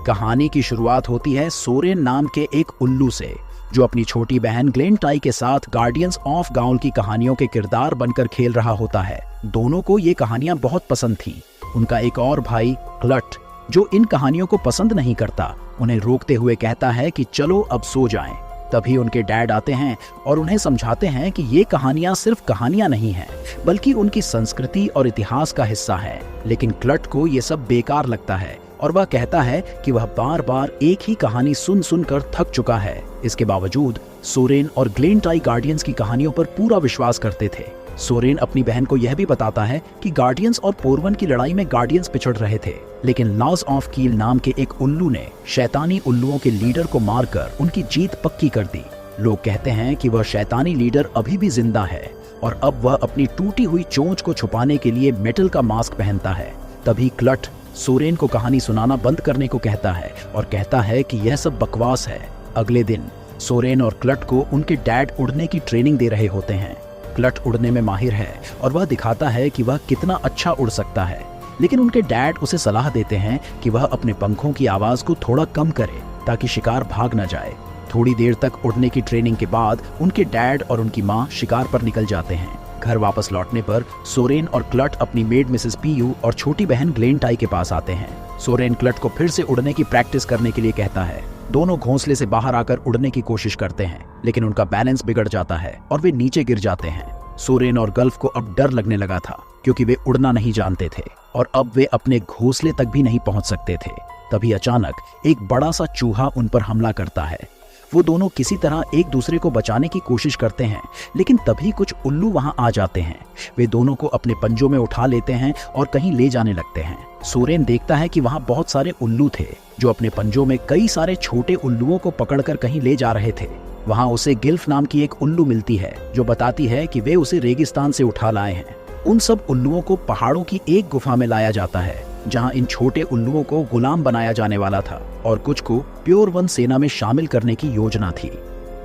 कहानी की शुरुआत होती है सोरेन नाम के एक उल्लू से, जो अपनी छोटी बहन ग्लेंटाई के साथ गार्डियंस ऑफ गाउल की कहानियों के किरदार बनकर खेल रहा होता है। दोनों को ये कहानियां बहुत पसंद थी। उनका एक और भाई क्लट, जो इन कहानियों को पसंद नहीं करता, उन्हें रोकते हुए कहता है कि चलो अब सो जाएं। तभी उनके डैड आते हैं और उन्हें समझाते हैं कि ये कहानियां सिर्फ कहानियां नहीं हैं, बल्कि उनकी संस्कृति और इतिहास का हिस्सा है। लेकिन क्लट को ये सब बेकार लगता है और वह कहता है कि वह बार बार एक ही कहानी सुन सुनकर थक चुका है। इसके बावजूद सोरेन और ग्लेंटाई गार्डियंस की कहानियों पर पूरा विश्वास करते थे। सोरेन अपनी बहन को यह भी बताता है कि गार्डियंस और पोरवन की लड़ाई में गार्डियंस पिछड़ रहे थे, लेकिन लाज ऑफ कील नाम के एक उल्लू ने शैतानी उल्लुओं के लीडर को मारकर उनकी जीत पक्की कर दी। लोग कहते हैं कि वह शैतानी लीडर अभी भी जिंदा है और अब वह अपनी टूटी हुई चोंच को छुपाने के लिए मेटल का मास्क पहनता है। तभी क्लट सोरेन को कहानी सुनाना बंद करने को कहता है और कहता है कि यह सब बकवास है। अगले दिन सोरेन और क्लट को उनके डैड उड़ने की ट्रेनिंग दे रहे होते हैं। क्लट उड़ने में माहिर है और वह दिखाता है कि वह कितना अच्छा उड़ सकता है, लेकिन उनके डैड उसे सलाह देते हैं कि वह अपने पंखों की आवाज को थोड़ा कम करे ताकि शिकार भाग न जाए। थोड़ी देर तक उड़ने की ट्रेनिंग के बाद उनके डैड और उनकी माँ शिकार पर निकल जाते हैं। घर वापस लौटने पर सोरेन और क्लट अपनी मेड मिसेस पीयू और छोटी बहन ग्लेंटाई के पास आते हैं। सोरेन क्लट को फिर से उड़ने की प्रैक्टिस करने के लिए कहता है। दोनों घोंसले से बाहर आकर उड़ने की कोशिश करते हैं, लेकिन उनका बैलेंस बिगड़ जाता है और वे नीचे गिर जाते हैं। सोरेन और गल्फ को अब डर लगने लगा था, क्योंकि वे उड़ना नहीं जानते थे और अब वे अपने घोंसले तक भी नहीं पहुंच सकते थे। तभी अचानक एक बड़ा सा चूहा उन पर हमला करता है। वो दोनों किसी तरह एक दूसरे को बचाने की कोशिश करते हैं, लेकिन तभी कुछ उल्लू वहां आ जाते हैं। वे दोनों को अपने पंजों में उठा लेते हैं और कहीं ले जाने लगते हैं। सोरेन देखता है कि वहां बहुत सारे उल्लू थे, जो अपने पंजों में कई सारे छोटे उल्लुओं को पकड़कर कहीं ले जा रहे थे। वहां उसे गिल्फ नाम की एक उल्लू मिलती है, जो बताती है कि वे उसे रेगिस्तान से उठा लाए हैं। उन सब उल्लुओं को पहाड़ों की एक गुफा में लाया जाता है, जहां इन छोटे उल्लुओं को गुलाम बनाया जाने वाला था और कुछ को प्योर वन सेना में शामिल करने की योजना थी।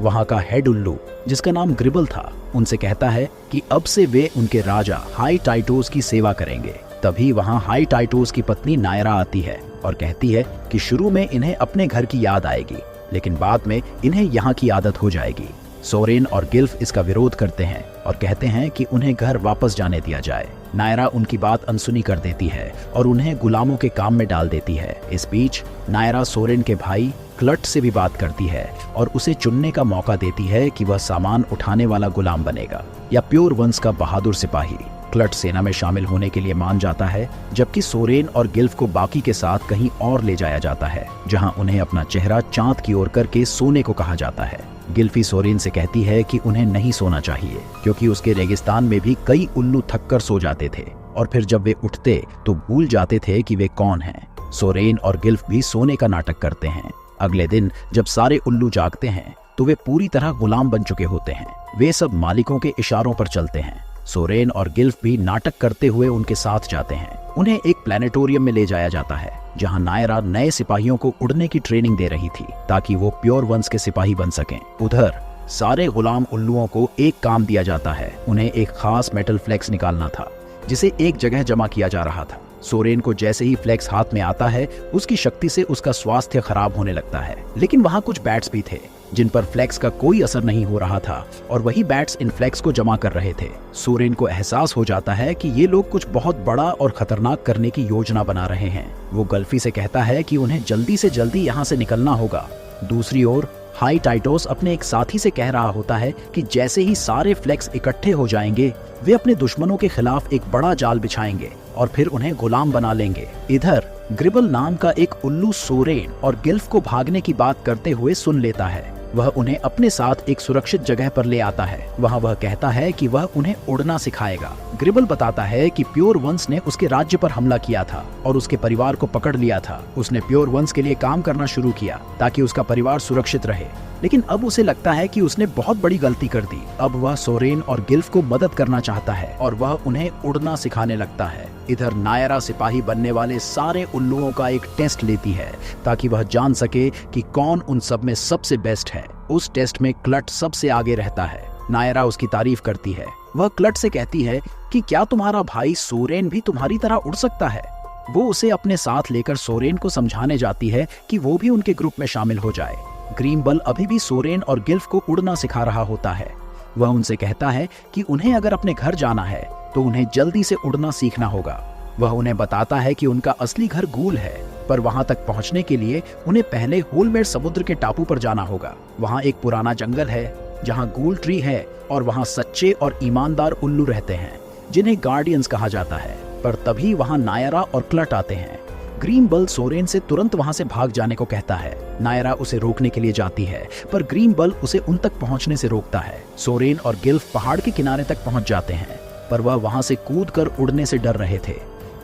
वहां का हेड उल्लू, जिसका नाम ग्रिबल था, उनसे कहता है कि अब से वे उनके राजा हाई टाइटोस की सेवा करेंगे। तभी वहां हाई टाइटोस की पत्नी नायरा आती है और कहती है कि शुरू में इन्हें अपने घर की याद आएगी, लेकिन बाद में इन्हें यहाँ की आदत हो जाएगी। सोरेन और गिल्फ इसका विरोध करते हैं और कहते हैं कि उन्हें घर वापस जाने दिया जाए। नायरा उनकी बात अनसुनी कर देती है और उन्हें गुलामों के काम में डाल देती है। इस बीच नायरा सोरेन के भाई क्लट से भी बात करती है और उसे चुनने का मौका देती है कि वह सामान उठाने वाला गुलाम बनेगा या प्योर वंश का बहादुर सिपाही। क्लट सेना में शामिल होने के लिए मान जाता है, जबकि सोरेन और गिल्फ को बाकी के साथ कहीं और ले जाया जाता है, जहां उन्हें अपना चेहरा चांद की ओर करके सोने को कहा जाता है। गिल्फी सोरेन से कहती है कि उन्हें नहीं सोना चाहिए, क्योंकि उसके रेगिस्तान में भी कई उल्लू थककर सो जाते थे और फिर जब वे उठते तो भूल जाते थे कि वे कौन हैं। सोरेन और गिल्फ भी सोने का नाटक करते हैं। अगले दिन जब सारे उल्लू जागते हैं तो वे पूरी तरह गुलाम बन चुके होते हैं। वे सब मालिकों के इशारों पर चलते हैं। सोरेन और गिल्फ भी नाटक करते हुए उनके साथ जाते हैं। उन्हें एक प्लेनेटोरियम में ले जाया जाता है, जहां नायरा नए सिपाहियों को उड़ने की ट्रेनिंग दे रही थी ताकि वो प्योर वंश के सिपाही बन सकें। उधर सारे गुलाम उल्लुओं को एक काम दिया जाता है। उन्हें एक खास मेटल फ्लेक्स निकालना था, जिसे एक जगह जमा किया जा रहा था। सोरेन को जैसे ही फ्लेक्स हाथ में आता है, उसकी शक्ति से उसका स्वास्थ्य खराब होने लगता है। लेकिन वहां कुछ बैट्स भी थे जिन पर फ्लेक्स का कोई असर नहीं हो रहा था और वही बैट्स इन फ्लेक्स को जमा कर रहे थे। सोरेन को एहसास हो जाता है कि ये लोग कुछ बहुत बड़ा और खतरनाक करने की योजना बना रहे हैं। वो गल्फी से कहता है कि उन्हें जल्दी से जल्दी यहाँ से निकलना होगा। दूसरी ओर हाई टाइटोस अपने एक साथी से कह रहा होता है कि जैसे ही सारे फ्लेक्स इकट्ठे हो जाएंगे, वे अपने दुश्मनों के खिलाफ एक बड़ा जाल बिछाएंगे और फिर उन्हें गुलाम बना लेंगे। इधर ग्रिबल नाम का एक उल्लू सोरेन और गिल्फ को भागने की बात करते हुए सुन लेता है। वह उन्हें अपने साथ एक सुरक्षित जगह पर ले आता है। वहाँ वह कहता है कि वह उन्हें उड़ना सिखाएगा। ग्रिबल बताता है कि प्योर वंश ने उसके राज्य पर हमला किया था और उसके परिवार को पकड़ लिया था। उसने प्योर वंश के लिए काम करना शुरू किया ताकि उसका परिवार सुरक्षित रहे, लेकिन अब उसे लगता है कि उसने बहुत बड़ी गलती कर दी। अब वह सोरेन और गिल्फ को मदद करना चाहता है और वह उन्हें उड़ना सिखाने लगता है। इधर नायरा सिपाही बनने वाले सारे उल्लुओं का एक टेस्ट लेती है ताकि वह जान सके कि कौन उन सब में सबसे बेस्ट है। उस टेस्ट में क्लट सबसे आगे रहता है। नायरा उसकी तारीफ करती है। वह क्लट से कहती है कि क्या तुम्हारा भाई सोरेन भी तुम्हारी तरह उड़ सकता है? वो उसे अपने साथ लेकर सोरेन को समझाने जाती है कि वो भी उनके ग्रुप में शामिल हो जाए। ग्रीम्बल अभी भी सोरेन और गिल्फ को उड़ना सिखा रहा होता है। वह उनसे कहता है कि उन्हें अगर अपने घर जाना है तो उन्हें जल्दी से उड़ना सीखना होगा। वह उन्हें बताता है कि उनका असली घर गूल है, पर वहां तक पहुंचने के लिए उन्हें पहले होलमेर समुद्र के टापू पर जाना होगा। वहां एक पुराना जंगल है जहां गूल ट्री है और वहां सच्चे और ईमानदार उल्लू रहते हैं जिन्हें गार्डियंस कहा जाता है। पर तभी वहां नायरा और क्लट आते हैं। ग्रीम्बल सोरेन से तुरंत वहां से भाग जाने को कहता है। नायरा उसे रोकने के लिए जाती है, पर ग्रीम्बल उसे उन तक पहुंचने से रोकता है। सोरेन और गिल्फ पहाड़ के किनारे तक पहुंच जाते हैं, पर वह वहां से कूदकर उड़ने से डर रहे थे।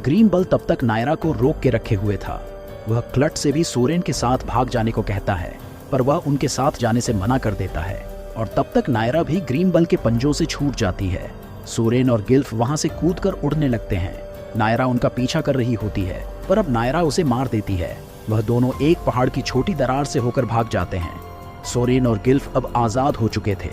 ग्रीम्बल तब तक नायरा को रोक के रखे हुए था। वह क्लट से भी सोरेन के साथ भाग जाने को कहता है, पर वह उनके साथ जाने से मना कर देता है और तब तक नायरा भी ग्रीम्बल के पंजों से छूट जाती है। सोरेन और गिल्फ वहां से कूदकर उड़ने लगते हैं। नायरा उनका पीछा कर रही होती है, पर अब नायरा उसे मार देती है। वह दोनों एक पहाड़ की छोटी दरार से होकर भाग जाते हैं। सोरेन और गिल्फ अब आजाद हो चुके थे।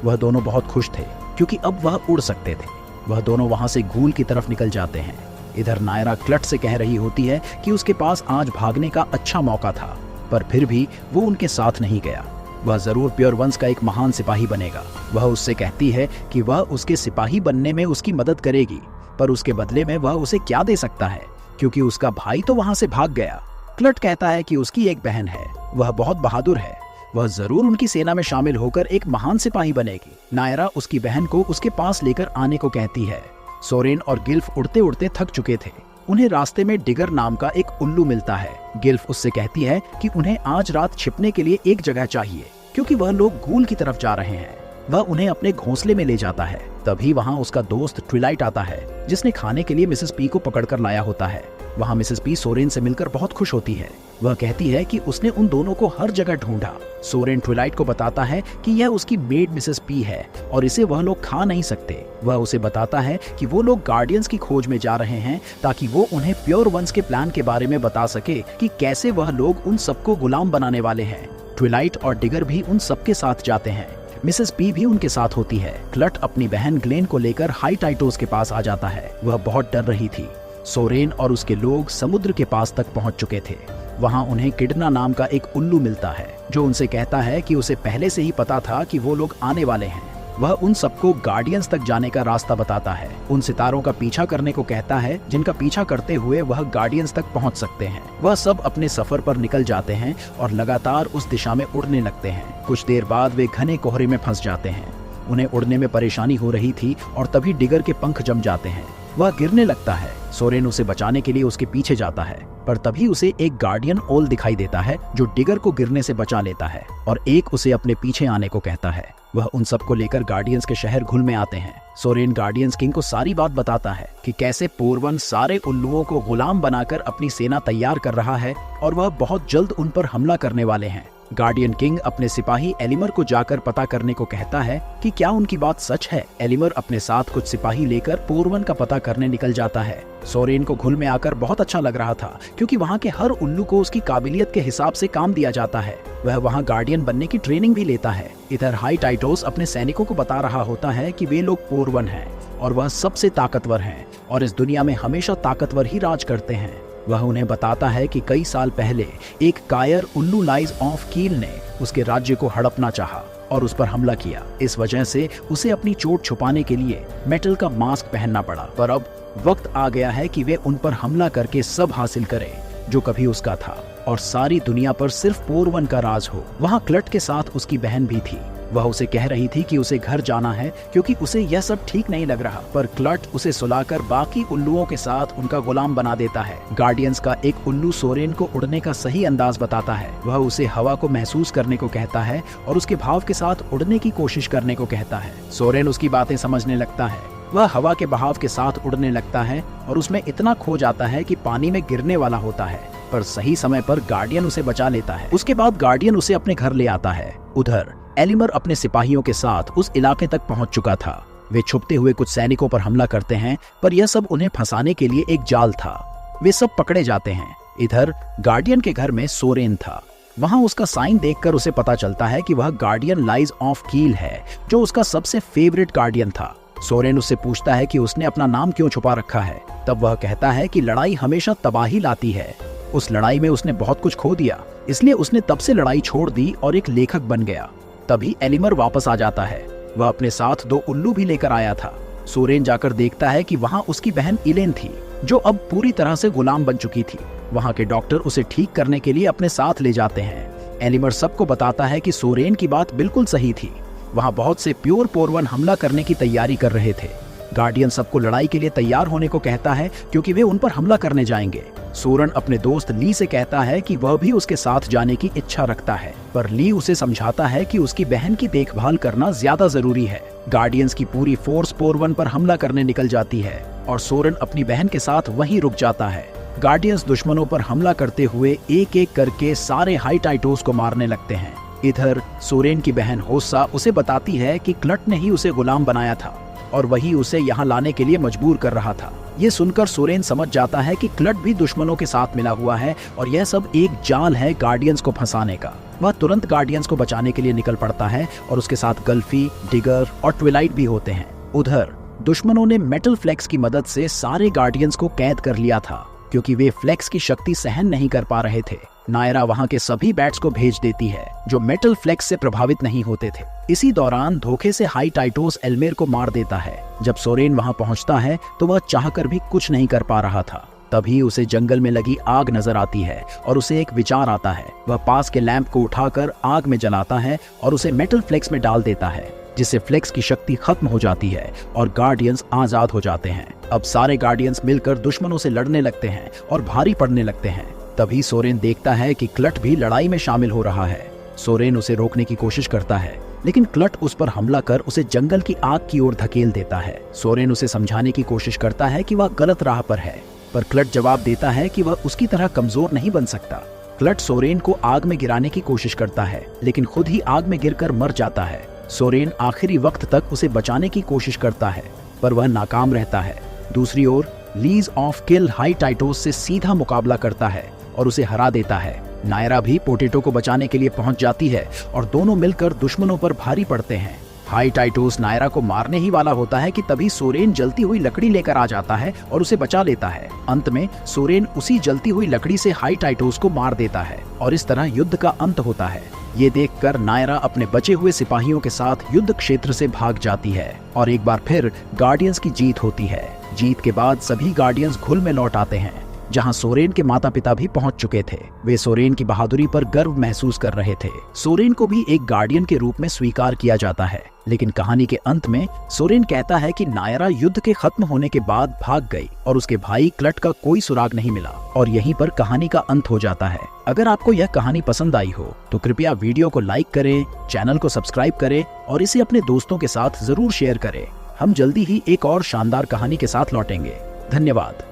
वह दोनों बहुत खुश थे क्योंकि अब वह उड़ सकते थे। वह दोनों वहां से गूल की तरफ निकल जाते हैं। इधर नायरा क्लट से कह रही होती है कि उसके पास आज भागने का अच्छा मौका था, पर फिर भी वो उनके साथ नहीं गया। वह जरूर प्योर वंश का एक महान सिपाही बनेगा। वह उससे कहती है कि वह उसके सिपाही बनने में उसकी मदद करेगी, पर उसके बदले में वह उसे क्या दे सकता है, क्योंकि उसका भाई तो वहां से भाग गया। क्लट कहता है कि उसकी एक बहन है, वह बहुत बहादुर है, वह जरूर उनकी सेना में शामिल होकर एक महान सिपाही बनेगी। नायरा उसकी बहन को उसके पास लेकर आने को कहती है। सोरेन और गिल्फ उड़ते उड़ते थक चुके थे। उन्हें रास्ते में डिगर नाम का एक उल्लू मिलता है। गिल्फ उससे कहती है कि उन्हें आज रात छिपने के लिए एक जगह चाहिए, क्योंकि वह लोग गूल की तरफ जा रहे हैं। वह उन्हें अपने घोंसले में ले जाता है। तभी वहां उसका दोस्त ट्विलाइट आता है, जिसने खाने के लिए मिसेस पी को पकड़कर लाया होता है। वहां मिसेस पी सोरेन से मिलकर बहुत खुश होती है। वह कहती है कि उसने उन दोनों को हर जगह ढूंढा। सोरेन ट्विलाइट को बताता है कि यह उसकी मेड मिसेस पी है और इसे वह लोग खा नहीं सकते। वह उसे बताता है कि वो लोग गार्डियंस की खोज में जा रहे हैं ताकि वो उन्हें प्योर वंश के प्लान के बारे में बता सके कि कैसे वह लोग उन सबको गुलाम बनाने वाले हैं। ट्विलाइट और डिगर भी उन सबके साथ जाते हैं। मिसेस पी भी उनके साथ होती है। क्लट अपनी बहन ग्लेन को लेकर हाई टाइटोस के पास आ जाता है। वह बहुत डर रही थी। सोरेन और उसके लोग समुद्र के पास तक पहुंच चुके थे। वहां उन्हें किडना नाम का एक उल्लू मिलता है, जो उनसे कहता है कि उसे पहले से ही पता था कि वो लोग आने वाले हैं। वह उन सबको गार्डियंस तक जाने का रास्ता बताता है। उन सितारों का पीछा करने को कहता है जिनका पीछा करते हुए वह गार्डियंस तक पहुंच सकते हैं। वह सब अपने सफर पर निकल जाते हैं और लगातार उस दिशा में उड़ने लगते हैं। कुछ देर बाद वे घने कोहरे में फंस जाते हैं। उन्हें उड़ने में परेशानी हो रही थी और तभी डिगर के पंख जम जाते हैं। वह गिरने लगता है। सोरेन उसे बचाने के लिए उसके पीछे जाता है, पर तभी उसे एक गार्डियन ओल दिखाई देता है जो डिगर को गिरने से बचा लेता है और एक उसे अपने पीछे आने को कहता है। वह उन सबको लेकर गार्डियंस के शहर घुल में आते हैं। सोरेन गार्डियंस किंग को सारी बात बताता है कि कैसे पोरवन सारे उल्लुओं को गुलाम बनाकर अपनी सेना तैयार कर रहा है और वह बहुत जल्द उन पर हमला करने वाले हैं। गार्डियन किंग अपने सिपाही एलिमर को जाकर पता करने को कहता है कि क्या उनकी बात सच है। एलिमर अपने साथ कुछ सिपाही लेकर पोरवन का पता करने निकल जाता है। सोरेन को घुल में आकर बहुत अच्छा लग रहा था, क्योंकि वहाँ के हर उल्लू को उसकी काबिलियत के हिसाब से काम दिया जाता है। वह वहाँ गार्डियन बनने की ट्रेनिंग भी लेता है। इधर हाई टाइटोस अपने सैनिकों को बता रहा होता है कि वे लोग पोरवन हैं और वह सबसे ताकतवर हैं और इस दुनिया में हमेशा ताकतवर ही राज करते हैं। वह उन्हें बताता है कि कई साल पहले एक कायर उल्लू लाइज ऑफ कील ने उसके राज्य को हड़पना चाहा और उस पर हमला किया। इस वजह से उसे अपनी चोट छुपाने के लिए मेटल का मास्क पहनना पड़ा। पर अब वक्त आ गया है कि वे उन पर हमला करके सब हासिल करें जो कभी उसका था और सारी दुनिया पर सिर्फ पोरवन का राज हो। वहाँ क्लट के साथ उसकी बहन भी थी। वह उसे कह रही थी कि उसे घर जाना है क्योंकि उसे यह सब ठीक नहीं लग रहा, पर क्लट उसे सुलाकर बाकी उल्लुओं के साथ उनका गुलाम बना देता है। गार्डियंस का एक उल्लू सोरेन को उड़ने का सही अंदाज बताता है। वह उसे हवा को महसूस करने को कहता है और उसके भाव के साथ उड़ने की कोशिश करने को कहता है। सोरेन उसकी बातें समझने लगता है। वह हवा के बहाव के साथ उड़ने लगता है और उसमें इतना खो जाता है कि पानी में गिरने वाला होता है, पर सही समय पर गार्डियन उसे बचा लेता है। उसके बाद गार्डियन उसे अपने घर ले आता है। उधर एलिमर अपने सिपाहियों के साथ उस इलाके तक पहुंच चुका था। वे छुपते हुए कुछ सैनिकों पर हमला करते हैं, पर यह सब उन्हें फंसाने के लिए एक जाल था। वे सब पकड़े जाते हैं। इधर गार्डियन के घर में सोरेन था। वहां उसका साइन देखकर उसे पता चलता है कि वह गार्डियन लाइज ऑफ कील है, जो उसका सबसे फेवरेट गार्डियन था। सोरेन उससे पूछता है कि उसने अपना नाम क्यों छुपा रखा है। तब वह कहता है कि लड़ाई हमेशा तबाही लाती है। उस लड़ाई में उसने बहुत कुछ खो दिया, इसलिए उसने तब से लड़ाई छोड़ दी और एक लेखक बन गया। तभी एलिमर वापस आ जाता है। वह अपने साथ 2 उल्लू भी लेकर आया था। सोरेन जाकर देखता है कि वहाँ उसकी बहन इलेन थी, जो अब पूरी तरह से गुलाम बन चुकी थी। वहाँ के डॉक्टर उसे ठीक करने के लिए अपने साथ ले जाते हैं। एलिमर सबको बताता है कि सोरेन की बात बिल्कुल सही थी। वहाँ बहुत से प्योर पोरवन हमला करने की तैयारी कर रहे थे। गार्डियन सबको लड़ाई के लिए तैयार होने को कहता है क्योंकि वे उन पर हमला करने जाएंगे। सोरेन अपने दोस्त ली से कहता है कि वह भी उसके साथ जाने की इच्छा रखता है, पर ली उसे समझाता है कि उसकी बहन की देखभाल करना ज्यादा जरूरी है। गार्डियंस की पूरी फोर्स पोरवन पर हमला करने निकल जाती है और सोरेन अपनी बहन के साथ वहीं रुक जाता है। गार्डियंस दुश्मनों पर हमला करते हुए एक एक करके सारे हाई टाइटोस को मारने लगते हैं। इधर सोरेन की बहन होस्सा उसे बताती है कि क्लट ने ही उसे गुलाम बनाया था और वही उसे यहाँ लाने के लिए मजबूर कर रहा था। ये सुनकर सोरेन समझ जाता है कि क्लट भी दुश्मनों के साथ मिला हुआ है और यह सब एक जाल है गार्डियंस को फंसाने का। वह तुरंत गार्डियंस को बचाने के लिए निकल पड़ता है और उसके साथ गल्फी, डिगर और ट्विलाइट भी होते हैं। उधर दुश्मनों ने मेटल फ्लेक्स की मदद से सारे गार्डियंस को कैद कर लिया था क्योंकि वे फ्लेक्स की शक्ति सहन नहीं कर पा रहे थे। नायरा वहां के सभी बैट्स को भेज देती है जो मेटल फ्लेक्स से प्रभावित नहीं होते थे। इसी दौरान धोखे से हाई टाइटोस एल्मेर को मार देता है। जब सोरेन वहां पहुंचता है तो वह चाहकर भी कुछ नहीं कर पा रहा था। तभी उसे जंगल में लगी आग नजर आती है और उसे एक विचार आता है। वह पास के लैंप को उठाकर आग में जलाता है और उसे मेटल फ्लेक्स में डाल देता है, जिससे फ्लेक्स की शक्ति खत्म हो जाती है और गार्डियंस आजाद हो जाते हैं। अब सारे गार्डियंस मिलकर दुश्मनों से लड़ने लगते हैं और भारी पड़ने लगते हैं। तभी सोरेन देखता है कि क्लट भी लड़ाई में शामिल हो रहा है। सोरेन उसे रोकने की कोशिश करता है, लेकिन क्लट उस पर हमला कर उसे जंगल की आग की ओर धकेल देता है। सोरेन उसे समझाने की कोशिश करता है कि वह गलत राह पर है, पर क्लट जवाब देता है कि वह उसकी तरह कमजोर नहीं बन सकता। क्लट सोरेन को आग में गिराने की कोशिश करता है, लेकिन खुद ही आग में गिरकर मर जाता है। सोरेन आखिरी वक्त तक उसे बचाने की कोशिश करता है, पर वह नाकाम रहता है। दूसरी ओर लीज ऑफ किल हाई टाइटोस से सीधा मुकाबला करता है और उसे हरा देता है। नायरा भी पोटैटो को बचाने के लिए पहुंच जाती है और दोनों मिलकर दुश्मनों पर भारी पड़ते हैं। हाई टाइटोस नायरा को मारने ही वाला होता है कि तभी सोरेन जलती हुई लकड़ी लेकर आ जाता है और उसे बचा लेता है। अंत में सोरेन उसी जलती हुई लकड़ी से हाई टाइटोस को मार देता है और इस तरह युद्ध का अंत होता है। ये देखकर नायरा अपने बचे हुए सिपाहियों के साथ युद्ध क्षेत्र से भाग जाती है और एक बार फिर गार्डियंस की जीत होती है। जीत के बाद सभी गार्डियंस घुल में लौट आते हैं, जहां सोरेन के माता पिता भी पहुंच चुके थे। वे सोरेन की बहादुरी पर गर्व महसूस कर रहे थे। सोरेन को भी एक गार्डियन के रूप में स्वीकार किया जाता है, लेकिन कहानी के अंत में सोरेन कहता है कि नायरा युद्ध के खत्म होने के बाद भाग गई और उसके भाई क्लट का कोई सुराग नहीं मिला और यहीं पर कहानी का अंत हो जाता है। अगर आपको यह कहानी पसंद आई हो तो कृपया वीडियो को लाइक करें, चैनल को सब्सक्राइब करें और इसे अपने दोस्तों के साथ जरूर शेयर करें। हम जल्दी ही एक और शानदार कहानी के साथ लौटेंगे। धन्यवाद।